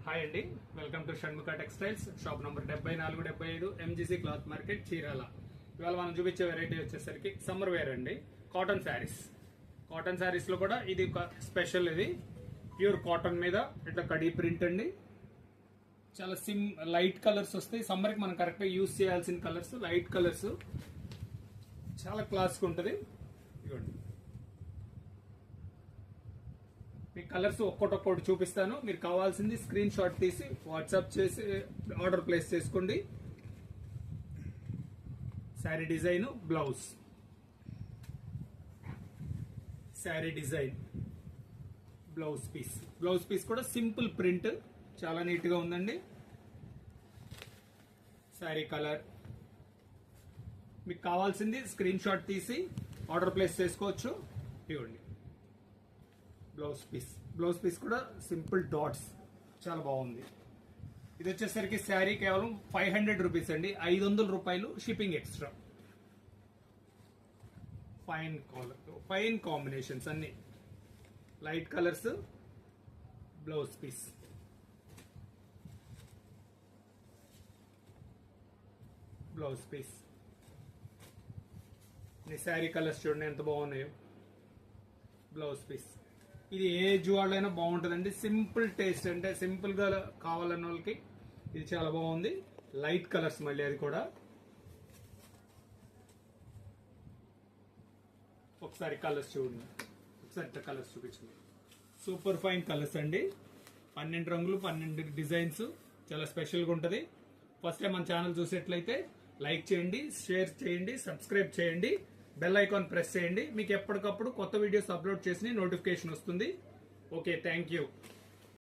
Hi అండి, welcome to Shanmukha textiles. Shop number 7475 MGC cloth market, Chirala. ఇవాళ మనం చూపించే వెరైటీ వచ్చేసరికి సమ్మర్ వేర్ అండి. కాటన్ శారీస్. కాటన్ శారీస్ లో కూడా ఇది ఒక స్పెషల్. ఇది ప్యూర్ కాటన్ మీద ఇట్లా కడీ ప్రింట్ అండి. చాలా లైట్ కలర్స్ వస్తాయి. సమ్మర్ కి మనం కరెక్ట్ గా యూజ్ చేయాల్సిన కలర్స్, లైట్ కలర్స్. చాలా క్లాస్ గా ఉంటది. ఇవ్వండి, మీ కలర్స్ ఒక్కొక్కటి చూపిస్తాను. మీరు కావాల్సింది స్క్రీన్ షాట్ తీసి వాట్సాప్ చేసి ఆర్డర్ ప్లేస్ చేసుకోండి. Sari design, blouse, sari design, blouse piece. Blouse piece కూడా సింపుల్ ప్రింట్, చాలా నీట్ గా ఉందండి. శారీ కలర్. మీకు కావాల్సింది స్క్రీన్ షాట్ తీసి ఆర్డర్ ప్లేస్ చేసుకోవచ్చు. ఇవ్వండి, బ్లౌజ్ పీస్. బ్లౌజ్ పీస్ కూడా సింపుల్ డాట్స్, చాలా బాగుంది. ఇది వచ్చేసరికి శారీ కేవలం 500 రూపీస్ అండి. 500 రూపాయలు shipping extra. Fine colour, fine combinations, అన్ని light colours. Blouse piece, blouse piece. Sari colours చూడండి ఎంత బాగున్నాయో. Blouse piece. ఇది ఏ ఏజ్ వాళ్ళైనా బాగుంటుందండి. సింపుల్ టేస్ట్, అంటే సింపుల్ గా కావాలన్న వాళ్ళకి ఇది చాలా బాగుంది. లైట్ కలర్స్, మళ్ళీ అది కూడా. ఒకసారి కలర్స్ చూడండి, ఒకసారి కలర్స్ చూపించండి. సూపర్ ఫైన్ కలర్స్ అండి. 12 రంగులు, 12 డిజైన్స్. చాలా స్పెషల్ గా ఉంటది. ఫస్ట్ టైం మన ఛానల్ చూసేట్లయితే లైక్ చేయండి, షేర్ చేయండి, సబ్స్క్రైబ్ చేయండి, బెల్ ఐకాన్ ప్రెస్ చేయండి. మీకు ఎప్పటికప్పుడు కొత్త వీడియోస్ అప్లోడ్ చేసి నోటిఫికేషన్ వస్తుంది. Okay, thank you.